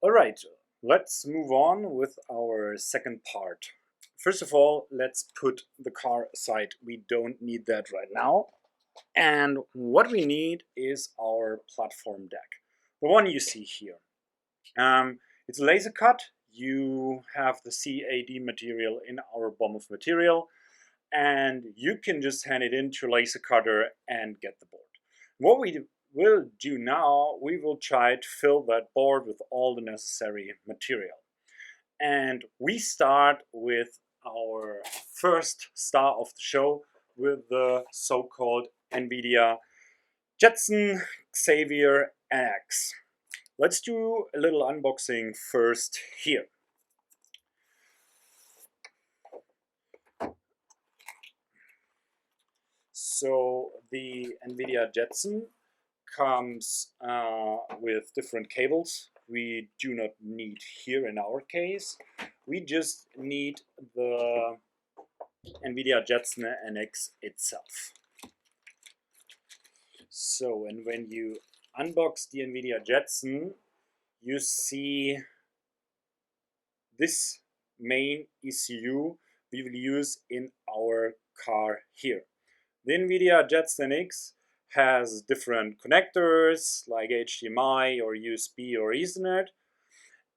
All right, let's move on with our second part. First of all, let's put the car aside. We don't need that right now. And what we need is our platform deck, the one you see here. It's a laser cut. You have the CAD material in our BOM of material, and you can just hand it into a laser cutter and get the board. What we will do now, we will try to fill that board with all the necessary material. And we start with our first star of the show with the so-called Nvidia Jetson Xavier NX. Let's do a little unboxing first here. So the Nvidia Jetson comes with different cables we do not need here in our case. We just need the Nvidia Jetson NX itself. So, and when you unbox the Nvidia Jetson, you see this main ECU we will use in our car here. The Nvidia Jetson NX has different connectors like HDMI or USB or Ethernet,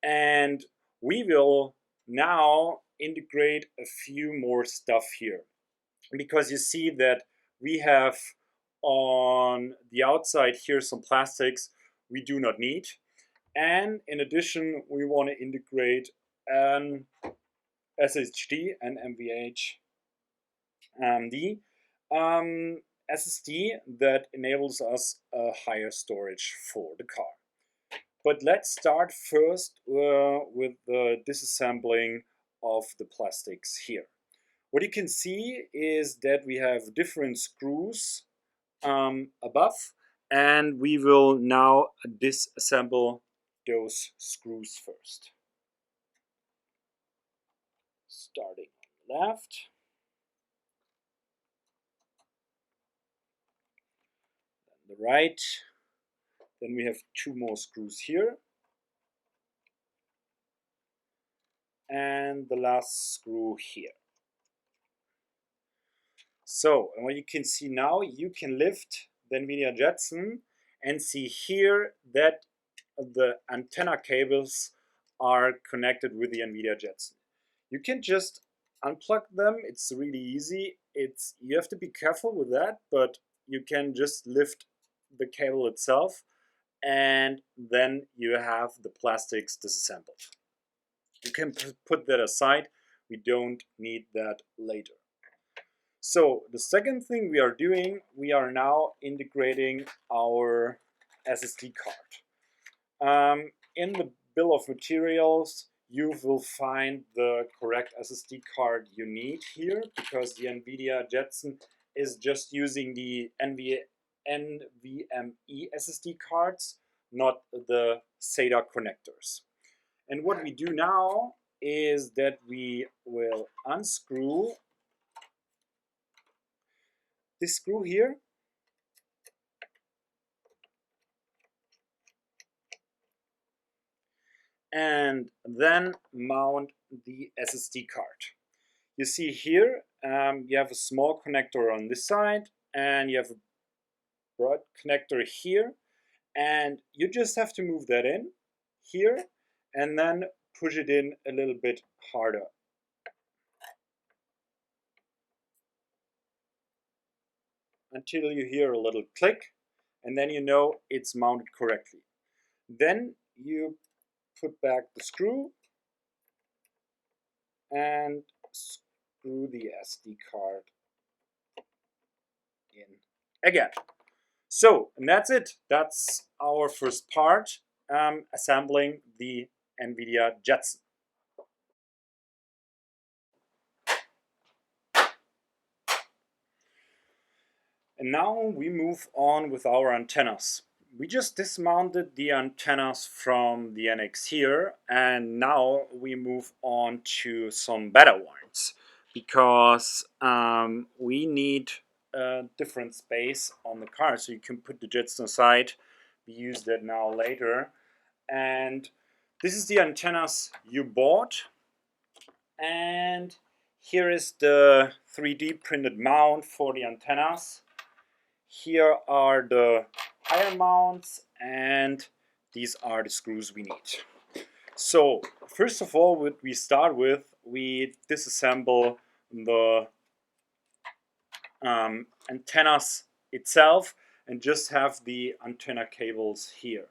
and we will now integrate a few more stuff here, because you see that we have on the outside here some plastics we do not need, and in addition we want to integrate an SSD and MVHD SSD that enables us a higher storage for the car. But let's start first with the disassembling of the plastics here. What you can see is that we have different screws above, and we will now disassemble those screws first. Starting on the left. Then the right. Then we have two more screws here. And the last screw here. So, and what you can see now, you can lift the Nvidia Jetson and see here that the antenna cables are connected with the Nvidia Jetson. You can just unplug them. It's really easy. You have to be careful with that, but you can just lift the cable itself, and then you have the plastics disassembled. You can put that aside. We don't need that later. So the second thing we are doing, we are now integrating our SSD card. In the bill of materials, you will find the correct SSD card you need here, because the Nvidia Jetson is just using the NVMe SSD cards, not the SATA connectors. And what we do now is that we will unscrew this screw here, and then mount the SSD card. You see here, you have a small connector on this side, and you have a broad connector here, and you just have to move that in here, and then push it in a little bit harder. Until you hear a little click, and then you know it's mounted correctly. Then you put back the screw and screw the SD card in again. So, and that's it. That's our first part, assembling the Nvidia Jetson. And now we move on with our antennas. We just dismounted the antennas from the NX here, and now we move on to some better ones, because we need a different space on the car. So you can put the Jetson aside. We use that now later. And This is the antennas you bought, and here is the 3D printed mount for the antennas. Here are the higher mounts, and these are the screws we need. So first of all, what we start with, we disassemble the antennas itself and just have the antenna cables here.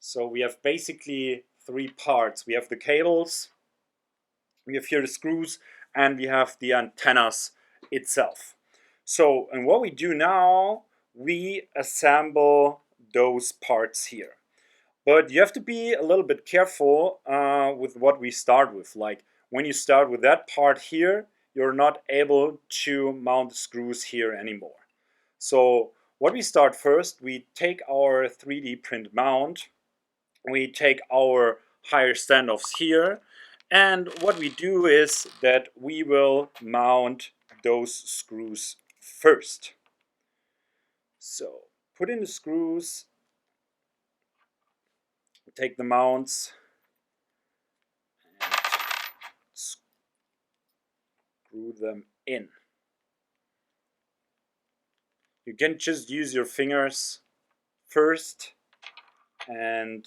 So we have basically three parts. We have the cables, we have here the screws, and we have the antennas itself. So, and what we do now, we assemble those parts here. But you have to be a little bit careful with what we start with. Like when you start with that part here, you're not able to mount the screws here anymore. So what we start first, we take our 3D print mount, we take our higher standoffs here, and what we do is that we will mount those screws first. So put in the screws, take the mounts, and screw them in. You can just use your fingers first, and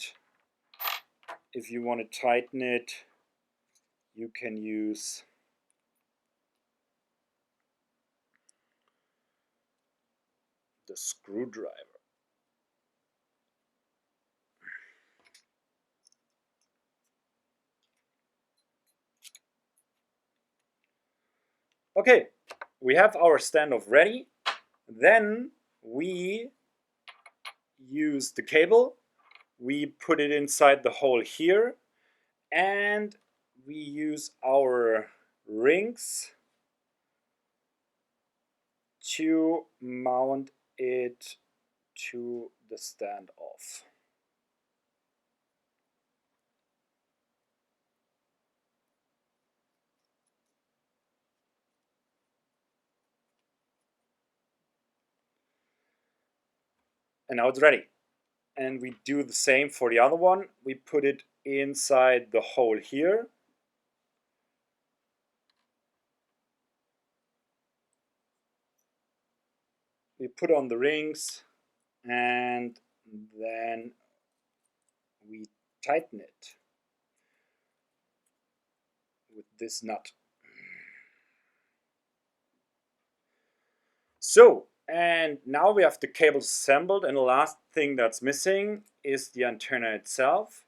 if you want to tighten it, you can use the screwdriver. Okay, we have our standoff ready. Then we use the cable, we put it inside the hole here, and we use our rings to mount it to the standoff. And now it's ready. And we do the same for the other one. We put it inside the hole here. We put on the rings, and then we tighten it with this nut. So, and now we have the cables assembled, and the last thing that's missing is the antenna itself.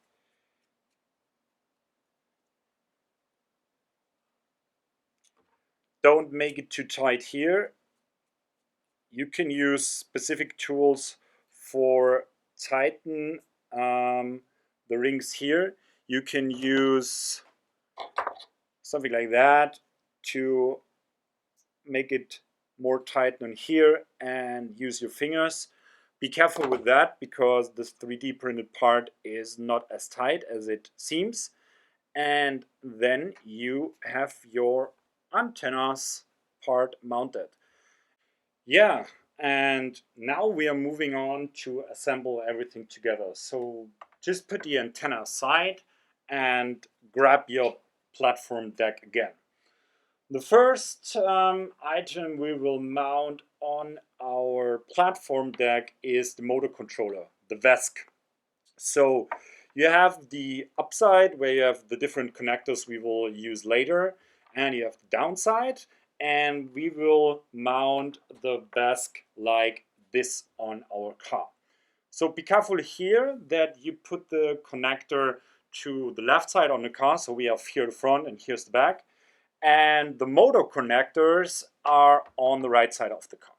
Don't make it too tight here. You can use specific tools for tighten the rings here. You can use something like that to make it more tight on here and use your fingers. Be careful with that because this 3D printed part is not as tight as it seems. And then you have your antennas part mounted. Yeah, and now we are moving on to assemble everything together. So just put the antenna aside and grab your platform deck again. The first item we will mount on our platform deck is the motor controller, the VESC. So you have the upside where you have the different connectors we will use later, and you have the downside, and we will mount the VESC like this on our car. So be careful here that you put the connector to the left side on the car. So we have here the front and here's the back. And the motor connectors are on the right side of the car.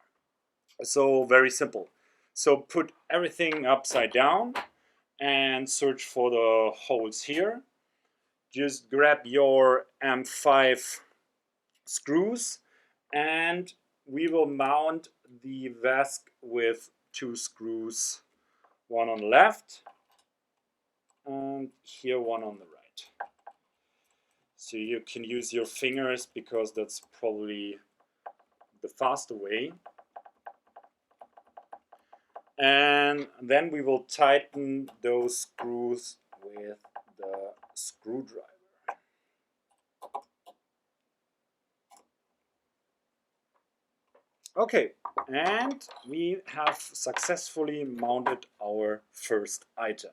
So very simple. So put everything upside down and search for the holes here. Just grab your M5 screws, and we will mount the VESC with two screws, one on the left and here one on the right. So you can use your fingers because that's probably the faster way. And then we will tighten those screws with the screwdriver. Okay, and we have successfully mounted our first item.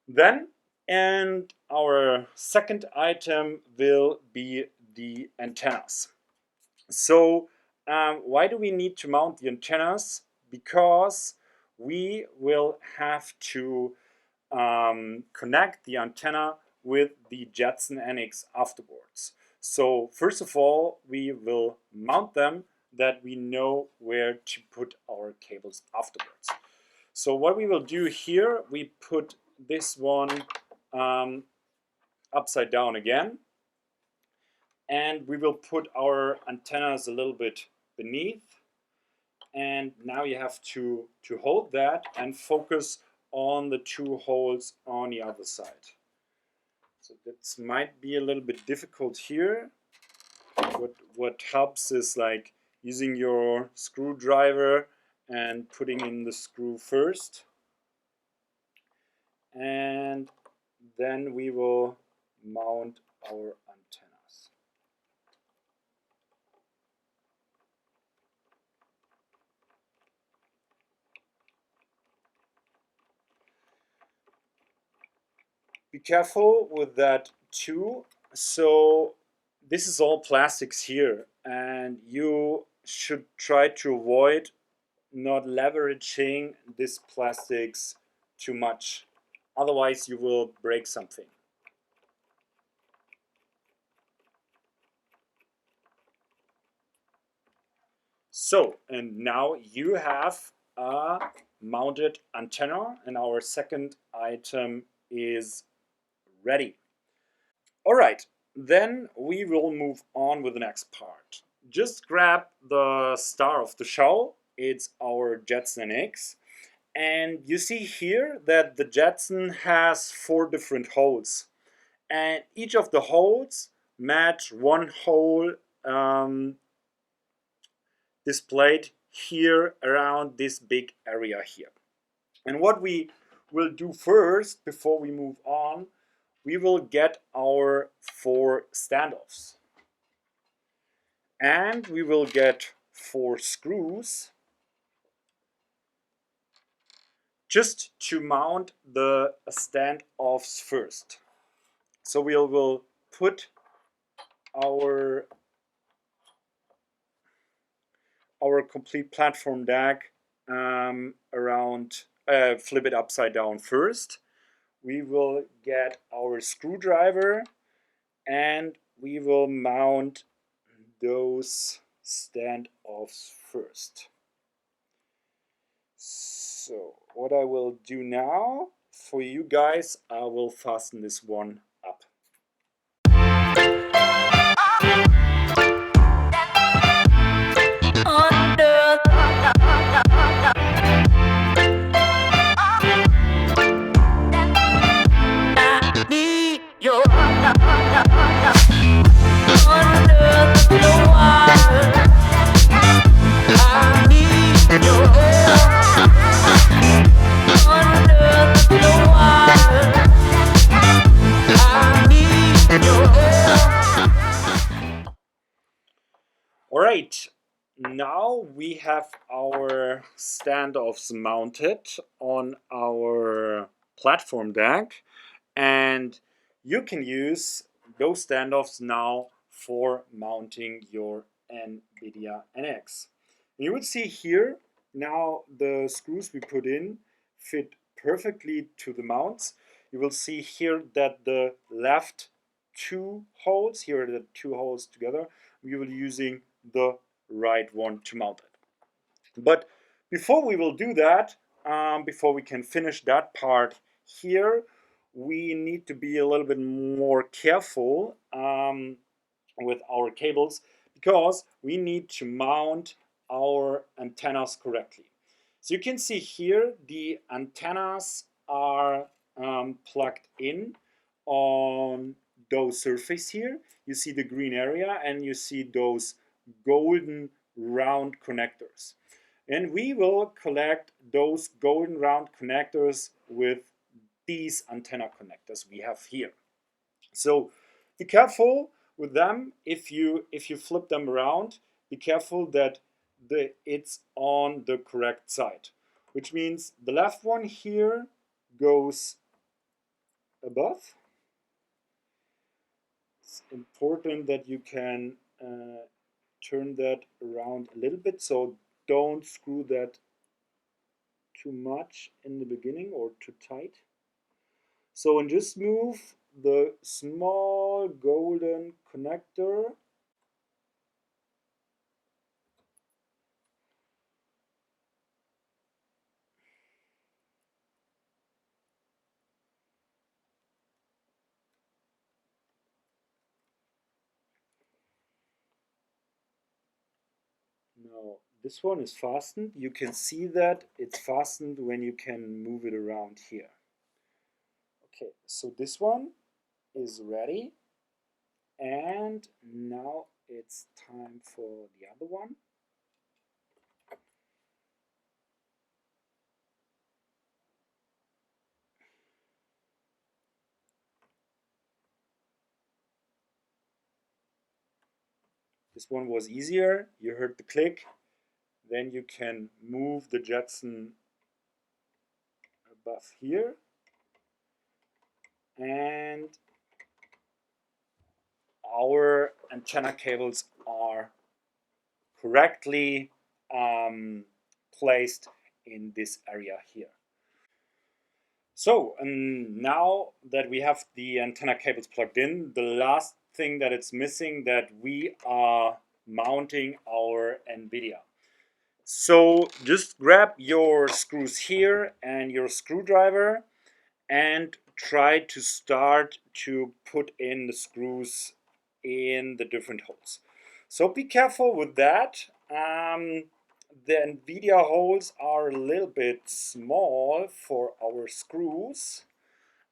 Then, and our second item will be the antennas. So, why do we need to mount the antennas? Because we will have to connect the antenna with the Jetson NX afterwards. So first of all, we will mount them that we know where to put our cables afterwards. So what we will do here, we put this one upside down again, and we will put our antennas a little bit beneath. And now you have to hold that and focus on the two holes on the other side. So that might be a little bit difficult here. What helps is like using your screwdriver and putting in the screw first. And then we will mount our antennas. Be careful with that too. So this is all plastics here, and you should try to avoid not leveraging this plastics too much. Otherwise you will break something. So, and now you have a mounted antenna, and our second item is ready. All right, then we will move on with the next part. Just grab the star of the show. It's our Jetson X. And you see here that the Jetson has 4 different holes. And each of the holes match one hole displayed here around this big area here. And what we will do first, before we move on, we will get our 4 standoffs. And we will get 4 screws just to mount the standoffs first. So we will put our complete platform deck around, flip it upside down first. We will get our screwdriver and we will mount those standoffs first. So what I will do now for you guys, I will fasten this one up. Alright, now we have our standoffs mounted on our platform deck, and you can use those standoffs now for mounting your Nvidia NX. You would see here now the screws we put in fit perfectly to the mounts. You will see here that the left 2 holes, here are the 2 holes together, we will be using the right one to mount it. But before we will do that, before we can finish that part here, we need to be a little bit more careful with our cables, because we need to mount our antennas correctly. So you can see here the antennas are plugged in on those surface here. You see the green area and you see those golden round connectors. And we will collect those golden round connectors with these antenna connectors we have here. So be careful with them. If you flip them around, be careful that it's on the correct side, which means the left one here goes above. It's important that you can turn that around a little bit, so don't screw that too much in the beginning or too tight. So, and just move the small golden connector now. This one is fastened. You can see that it's fastened when you can move it around here. Okay, so this one is ready, and now it's time for the other one. This one was easier. You heard the click. Then you can move the Jetson above here, and our antenna cables are correctly placed in this area here. So now that we have the antenna cables plugged in, the last thing that it's missing, that we are mounting our Nvidia. So just grab your screws here and your screwdriver and try to start to put in the screws in the different holes. So be careful with that. The Nvidia holes are a little bit small for our screws.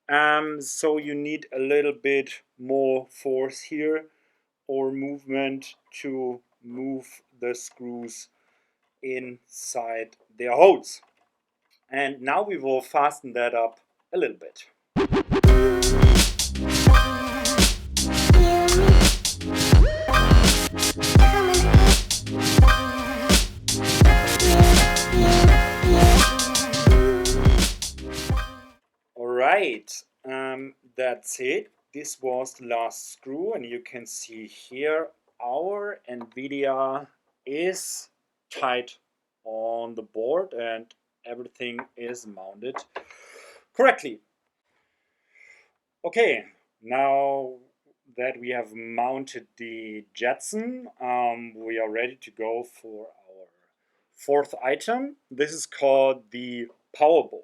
So you need a little bit more force here or movement to move the screws inside their holes. And now we will fasten that up a little bit. Alright, that's it. This was the last screw, and you can see here our Nvidia is tight on the board and everything is mounted correctly. Okay, now that we have mounted the Jetson, we are ready to go for our fourth item. This is called the Powerboard.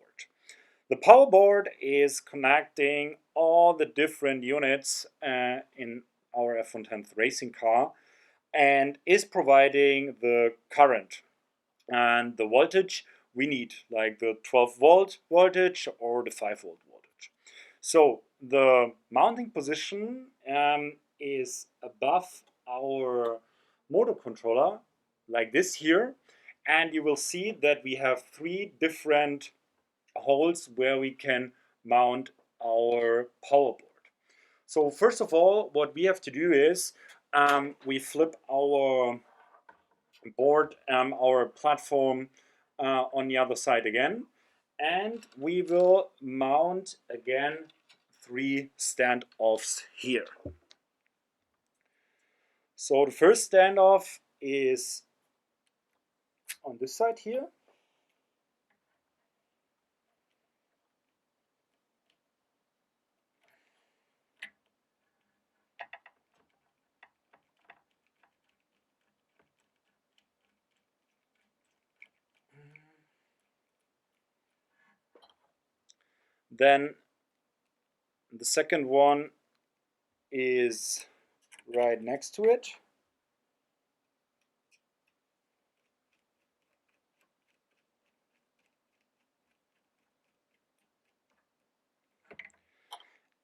The Powerboard is connecting all the different units in our F1TENTH racing car and is providing the current and the voltage we need, like the 12-volt voltage or the 5-volt voltage. So the mounting position is above our motor controller, like this here, and you will see that we have three different holes where we can mount our Powerboard. So first of all, what we have to do is we flip our board, our platform on the other side again, and we will mount again three standoffs here. So the first standoff is on this side here. Then the second one is right next to it.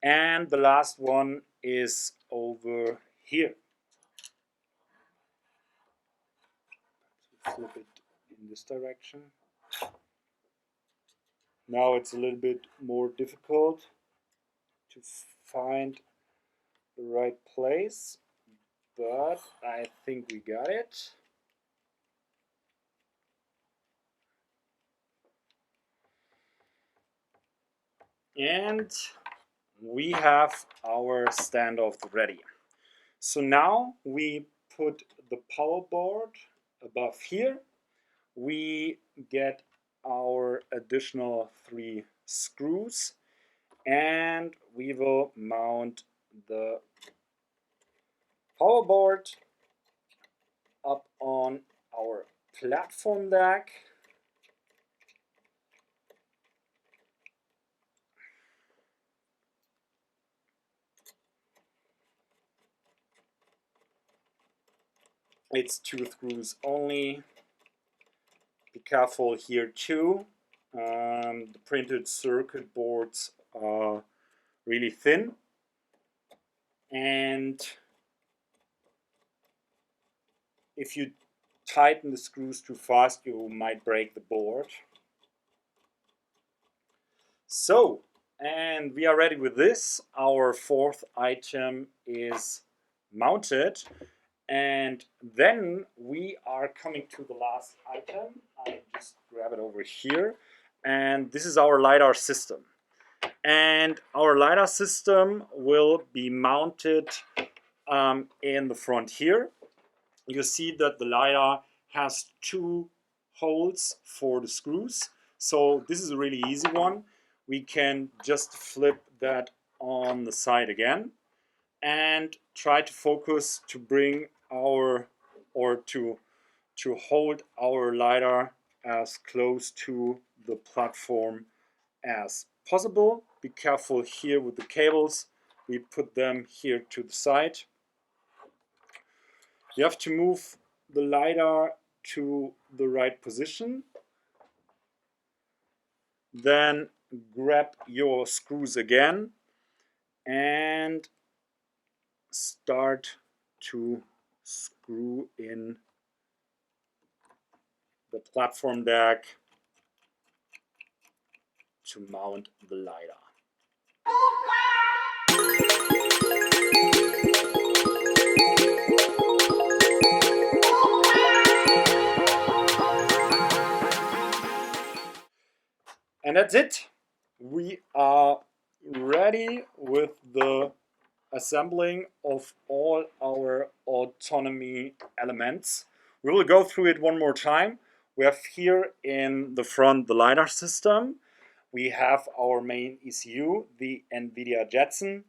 And the last one is over here. Flip it in this direction. Now it's a little bit more difficult to find the right place, but I think we got it. And we have our standoff ready. So now we put the power board above here. We get our additional 3 screws and we will mount the power board up on our platform deck. It's 2 screws only. Be careful here too. The printed circuit boards are really thin, and if you tighten the screws too fast, you might break the board. So, and we are ready with this. Our 4th item is mounted. And then we are coming to the last item. I just grab it over here. And this is our Lidar system. And our Lidar system will be mounted in the front here. You see that the Lidar has 2 holes for the screws. So this is a really easy one. We can just flip that on the side again and try to focus to bring our, or to hold our Lidar as close to the platform as possible. Be careful here with the cables. We put them here to the side. You have to move the Lidar to the right position. Then grab your screws again and start to screw in the platform deck to mount the Lidar. And that's it. We are ready with the assembling of all our autonomy elements. We will go through it one more time. We have here in the front the Lidar system. We have our main ECU, the Nvidia Jetson.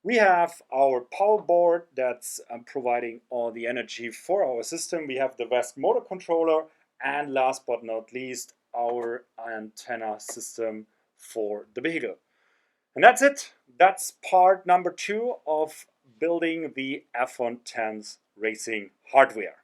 We have our power board that's providing all the energy for our system. We have the VESC motor controller, and last but not least, our antenna system for the vehicle. And that's it. That's part number 2 of building the F1TENTH racing hardware.